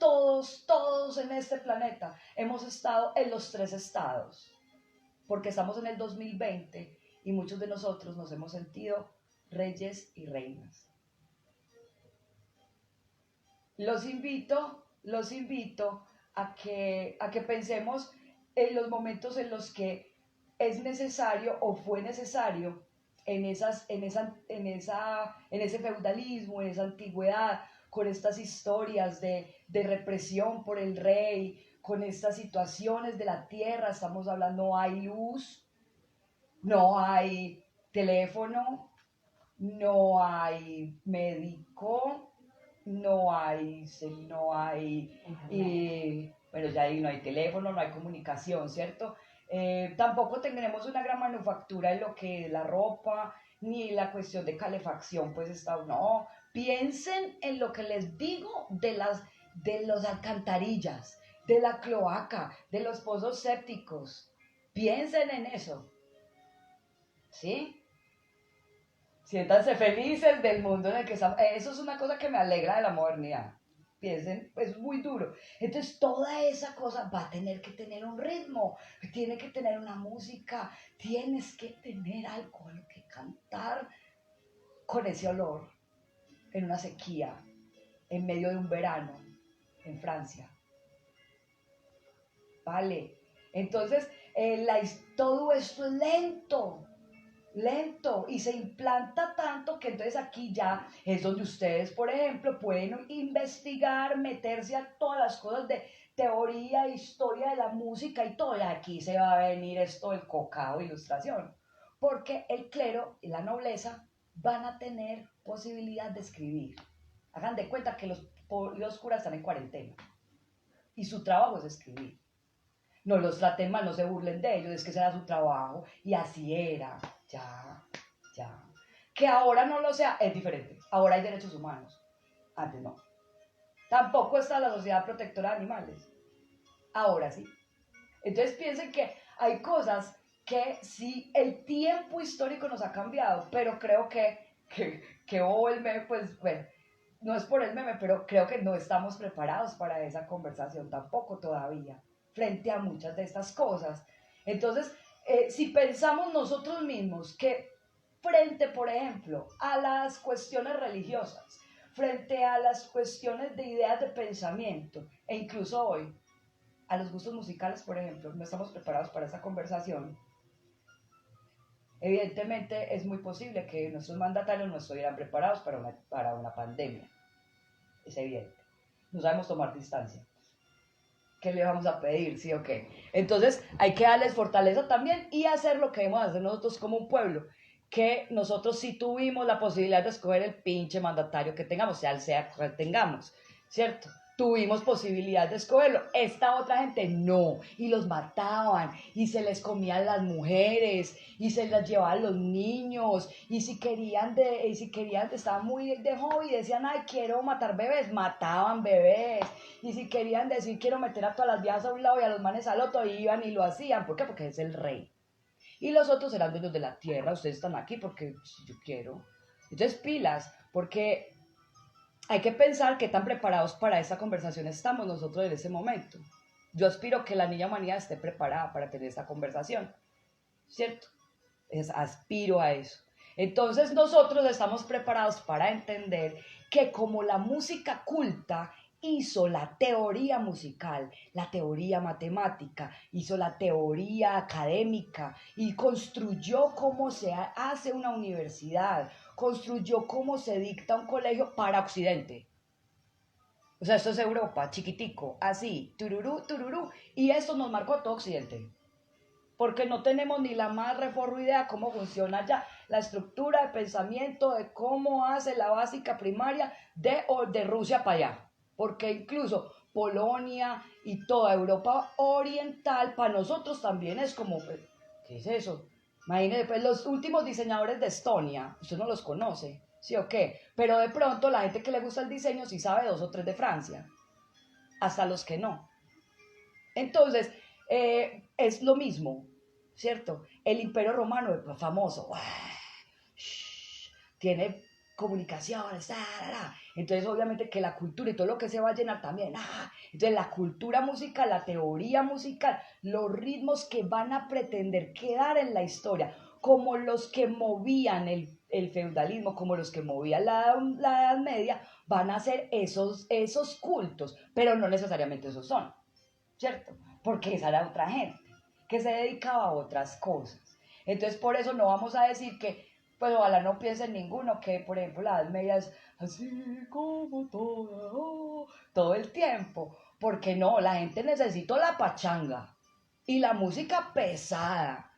en este planeta hemos estado en los tres estados, porque estamos en el 2020 y muchos de nosotros nos hemos sentido reyes y reinas. Los invito a que pensemos en los momentos en los que es necesario o fue necesario en ese feudalismo, en esa antigüedad, con estas historias de represión por el rey, con estas situaciones de la tierra. Estamos hablando, no hay luz, no hay teléfono, no hay médico, no hay, bueno, ya ahí no hay teléfono, no hay comunicación, ¿cierto? Tampoco tendremos una gran manufactura en lo que es la ropa, ni la cuestión de calefacción, pues no. Piensen en lo que les digo de las alcantarillas, de la cloaca, de los pozos sépticos. Piensen en eso, ¿sí? Siéntanse felices del mundo en el que estamos. Eso es una cosa que me alegra de la modernidad. Piensen, es muy duro. Entonces, toda esa cosa va a tener que tener un ritmo, tiene que tener una música, tienes que tener algo a lo que cantar con ese olor, en una sequía, en medio de un verano, en Francia. ¿Vale? Entonces, todo esto es lento, lento, y se implanta tanto que entonces aquí ya es donde ustedes, por ejemplo, pueden investigar, meterse a todas las cosas de teoría, historia de la música y todo, y aquí se va a venir esto del cocao, ilustración, porque el clero y la nobleza van a tener posibilidad de escribir. Hagan de cuenta que los curas están en cuarentena y su trabajo es escribir. No los traten mal, no se burlen de ellos, es que ese era su trabajo y así era, ya. Que ahora no lo sea, es diferente. Ahora hay derechos humanos, antes no. Tampoco está la Sociedad Protectora de Animales, ahora sí. Entonces piensen que hay cosas que sí, el tiempo histórico nos ha cambiado, pero creo que el meme, pues bueno, no es por el meme, pero creo que no estamos preparados para esa conversación tampoco todavía, frente a muchas de estas cosas. Entonces, si pensamos nosotros mismos que frente, por ejemplo, a las cuestiones religiosas, frente a las cuestiones de ideas de pensamiento, e incluso hoy, a los gustos musicales, por ejemplo, no estamos preparados para esa conversación, evidentemente es muy posible que nuestros mandatarios no estuvieran preparados para una pandemia. Es evidente. No sabemos tomar distancia. ¿Qué le vamos a pedir? ¿Sí o qué? Entonces hay que darles fortaleza también y hacer lo que debemos hacer nosotros como un pueblo. Que nosotros sí tuvimos la posibilidad de escoger el pinche mandatario que tengamos, sea que tengamos, ¿cierto? Tuvimos posibilidad de escogerlo. Esta otra gente no. Y los mataban. Y se les comían las mujeres. Y se las llevaban los niños. Y si querían, estaban muy de hobby, decían, ay, quiero matar bebés. Mataban bebés. Y si querían decir, quiero meter a todas las viejas a un lado y a los manes al otro, iban y lo hacían. ¿Por qué? Porque es el rey. Y los otros eran dueños de la tierra. Ustedes están aquí porque yo quiero. Entonces, pilas. Porque hay que pensar qué tan preparados para esta conversación estamos nosotros en ese momento. Yo aspiro que la niña humanidad esté preparada para tener esta conversación, ¿cierto? Aspiro a eso. Entonces nosotros estamos preparados para entender que como la música culta hizo la teoría musical, la teoría matemática, hizo la teoría académica y construyó cómo se hace una universidad, construyó cómo se dicta un colegio para Occidente. O sea, esto es Europa, chiquitico, así, tururú, tururú, y esto nos marcó a todo Occidente. Porque no tenemos ni la más reforro idea cómo funciona ya la estructura de pensamiento de cómo hace la básica primaria de Rusia para allá. Porque incluso Polonia y toda Europa oriental para nosotros también es como, ¿qué es eso? Imagínense, pues los últimos diseñadores de Estonia, usted no los conoce, ¿sí o qué? Pero de pronto la gente que le gusta el diseño sí sabe 2 o 3 de Francia, hasta los que no. Entonces, es lo mismo, ¿cierto? El Imperio Romano es famoso, tiene comunicaciones, entonces obviamente que la cultura y todo lo que se va a llenar también, entonces la cultura musical, la teoría musical, los ritmos que van a pretender quedar en la historia, como los que movían el feudalismo, como los que movían la Edad Media, van a ser esos cultos, pero no necesariamente esos son, ¿cierto? Porque esa era otra gente que se dedicaba a otras cosas. Entonces, por eso no vamos a decir que, pues ojalá no piensen ninguno que, por ejemplo, la Edad Media es así como todo el tiempo. Porque no, la gente necesita la pachanga y la música pesada,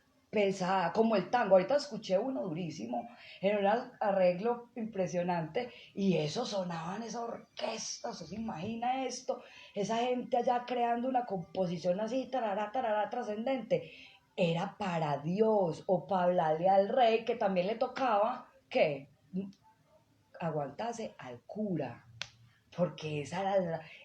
como el tango. Ahorita escuché uno durísimo, en un arreglo impresionante, y eso sonaban esas orquestas, ¿se imagina esto? Esa gente allá creando una composición así, tarará, trascendente. Era para Dios o para hablarle al rey, que también le tocaba, ¿qué? Aguantarse al cura, porque esa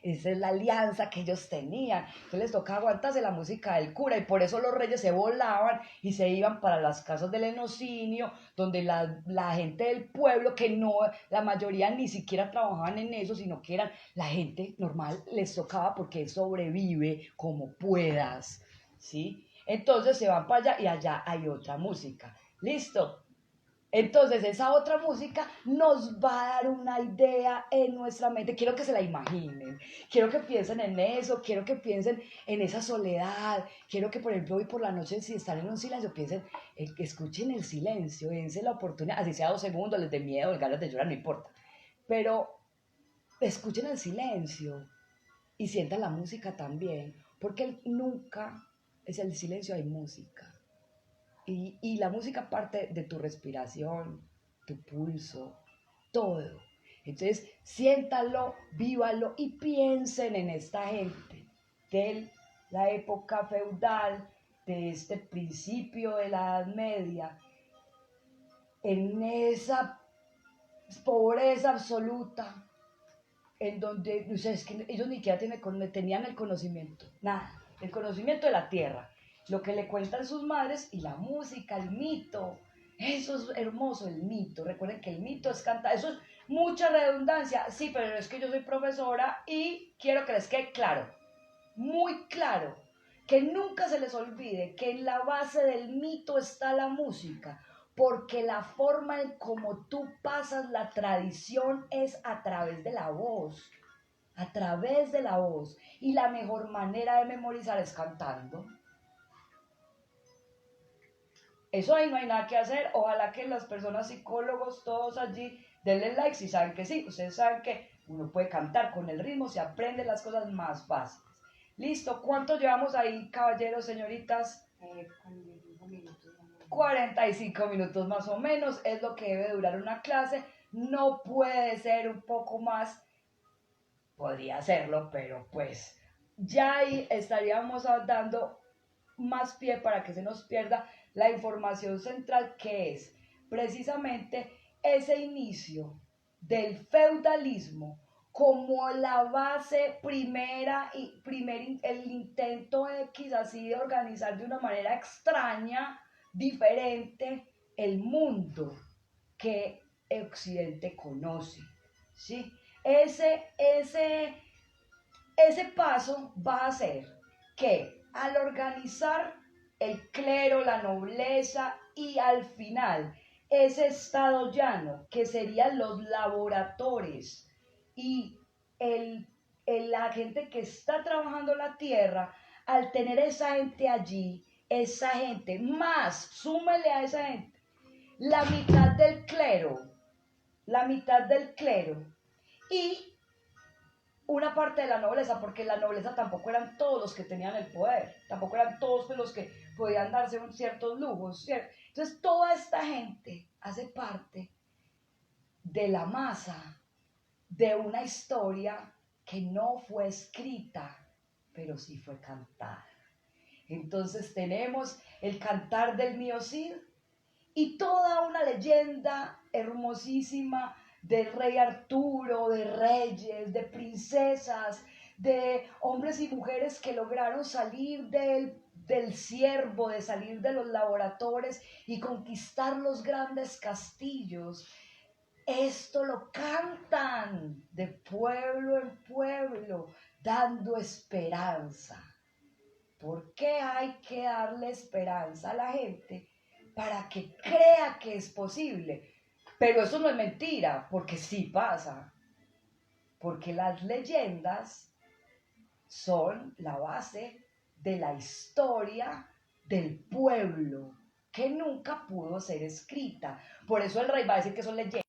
es la alianza que ellos tenían. Entonces les tocaba aguantarse la música del cura, y por eso los reyes se volaban y se iban para las casas del lenocinio, donde la gente del pueblo, que no, la mayoría ni siquiera trabajaban en eso, sino que eran la gente normal, les tocaba porque sobrevive como puedas, ¿sí? Entonces se van para allá y allá hay otra música. ¿Listo? Entonces esa otra música nos va a dar una idea en nuestra mente. Quiero que se la imaginen, quiero que piensen en eso, quiero que piensen en esa soledad, quiero que por ejemplo hoy por la noche si están en un silencio piensen, que escuchen el silencio, dense la oportunidad, así sea 2 segundos, les dé miedo, les ganas de llorar, no importa, pero escuchen el silencio y sientan la música también, porque nunca es el silencio, hay música. Y la música parte de tu respiración, tu pulso, todo. Entonces, siéntalo, vívalo y piensen en esta gente de la época feudal, de este principio de la Edad Media, en esa pobreza absoluta, en donde, o sea, es que ellos ni siquiera tenían el conocimiento, nada, el conocimiento de la tierra, lo que le cuentan sus madres y la música, el mito, eso es hermoso, el mito, recuerden que el mito es cantar, eso es mucha redundancia, sí, pero es que yo soy profesora y quiero que les quede claro, muy claro, que nunca se les olvide que en la base del mito está la música, porque la forma en cómo tú pasas la tradición es a través de la voz, a través de la voz, y la mejor manera de memorizar es cantando. Eso ahí no hay nada que hacer, ojalá que las personas psicólogos, todos allí, denle like si saben que sí, ustedes saben que uno puede cantar con el ritmo, se aprende las cosas más fáciles. Listo, ¿cuánto llevamos ahí, caballeros, señoritas? 45 minutos. 45 minutos más o menos es lo que debe durar una clase. No puede ser un poco más, podría serlo, pero pues ya ahí estaríamos dando más pie para que se nos pierda la información central, que es precisamente ese inicio del feudalismo como la base primera y el intento X así de organizar de una manera extraña, diferente, el mundo que Occidente conoce, ¿sí? Ese paso va a hacer que al organizar el clero, la nobleza y al final ese estado llano, que serían los laboratorios y el, la gente que está trabajando la tierra, al tener esa gente allí, esa gente, más, súmele a esa gente, la mitad del clero, la mitad del clero y una parte de la nobleza, porque la nobleza tampoco eran todos los que tenían el poder, tampoco eran todos los que podían darse ciertos lujos, ¿cierto? Entonces toda esta gente hace parte de la masa de una historia que no fue escrita, pero sí fue cantada. Entonces tenemos el cantar del Mío Cid y toda una leyenda hermosísima del rey Arturo, de reyes, de princesas, de hombres y mujeres que lograron salir del ciervo, de salir de los laboratorios y conquistar los grandes castillos. Esto lo cantan de pueblo en pueblo, dando esperanza. ¿Por qué hay que darle esperanza a la gente? Para que crea que es posible. Pero eso no es mentira, porque sí pasa. Porque las leyendas son la base de la historia del pueblo, que nunca pudo ser escrita. Por eso el rey va a decir que son leyendas,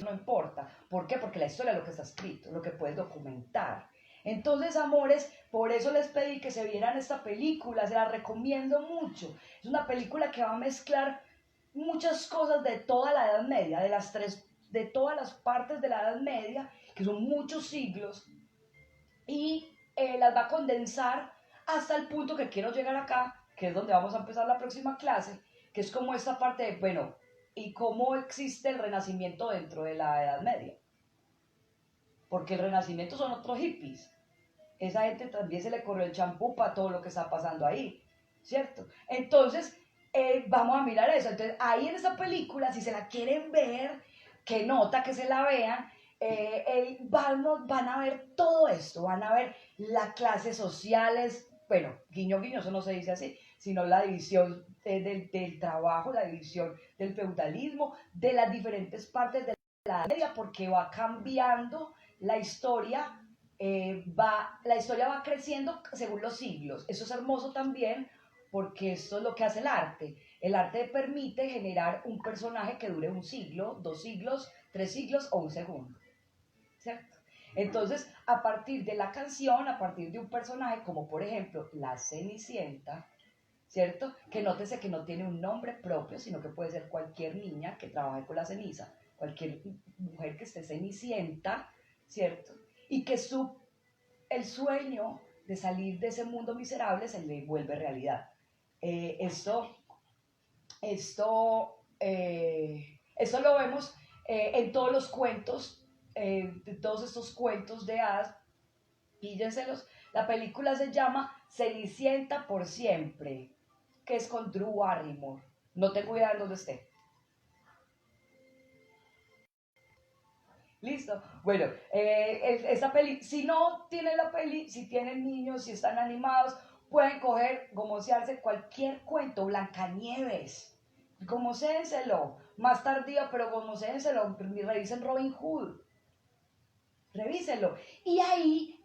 no importa. ¿Por qué? Porque la historia es lo que está escrito, lo que puedes documentar. Entonces, amores, por eso les pedí que se vieran esta película, se la recomiendo mucho. Es una película que va a mezclar muchas cosas de toda la Edad Media, de todas las partes de la Edad Media, que son muchos siglos, y las va a condensar hasta el punto que quiero llegar acá, que es donde vamos a empezar la próxima clase, que es como esta parte de, bueno, y cómo existe el renacimiento dentro de la Edad Media. Porque el renacimiento son otros hippies. Esa gente también se le corrió el champú para todo lo que está pasando ahí, ¿cierto? Entonces, vamos a mirar eso. Entonces, ahí en esa película, si se la quieren ver, que nota que se la vean, van a ver todo esto, van a ver las clases sociales, bueno, guiño, guiño, eso no se dice así, sino la división del trabajo, la división del feudalismo, de las diferentes partes de la Edad Media, porque va cambiando la historia, la historia va creciendo según los siglos. Eso es hermoso también porque esto es lo que hace el arte. El arte permite generar un personaje que dure un siglo, 2 siglos, 3 siglos o un segundo, ¿cierto? Entonces, a partir de la canción, a partir de un personaje como por ejemplo la Cenicienta, ¿cierto? Que nótese que no tiene un nombre propio, sino que puede ser cualquier niña que trabaje con la ceniza, cualquier mujer que esté cenicienta, ¿cierto? Y que el sueño de salir de ese mundo miserable se le vuelve realidad. Esto esto lo vemos en todos los cuentos, de todos estos cuentos de hadas, píllenselos. La película se llama Cenicienta por siempre, que es con Drew Barrymore. No tengo idea de dónde esté. Listo. Bueno, esta peli, si no tienen la peli, si tienen niños, si están animados, pueden coger, gomosearse cualquier cuento, Blancanieves, gomoséenselo, más tardío, pero gomoséenselo, revisen Robin Hood, revísenlo. Y ahí,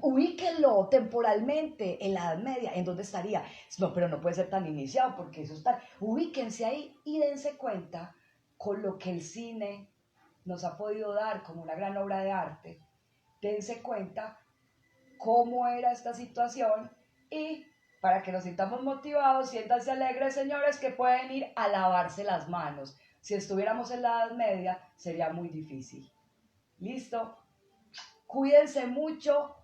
ubíquenlo temporalmente en la Edad Media, ¿en dónde estaría? No, pero no puede ser tan iniciado porque eso está, ubíquense ahí y dense cuenta con lo que el cine nos ha podido dar como una gran obra de arte. Dense cuenta cómo era esta situación y para que nos sintamos motivados, siéntanse alegres, señores, que pueden ir a lavarse las manos. Si estuviéramos en la Edad Media, sería muy difícil. ¿Listo? Cuídense mucho,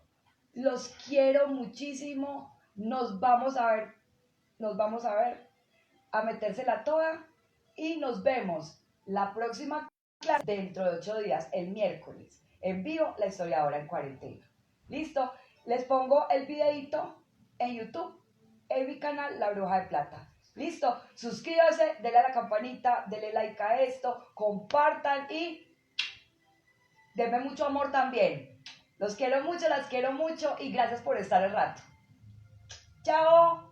los quiero muchísimo, nos vamos a ver, a metérsela toda y nos vemos la próxima clase dentro de 8 días, el miércoles. En vivo, la historiadora en cuarentena. ¿Listo? Les pongo el videito en YouTube, en mi canal La Bruja de Plata. ¿Listo? Suscríbanse, denle a la campanita, denle like a esto, compartan y denme mucho amor también. Los quiero mucho, las quiero mucho y gracias por estar el rato. ¡Chao!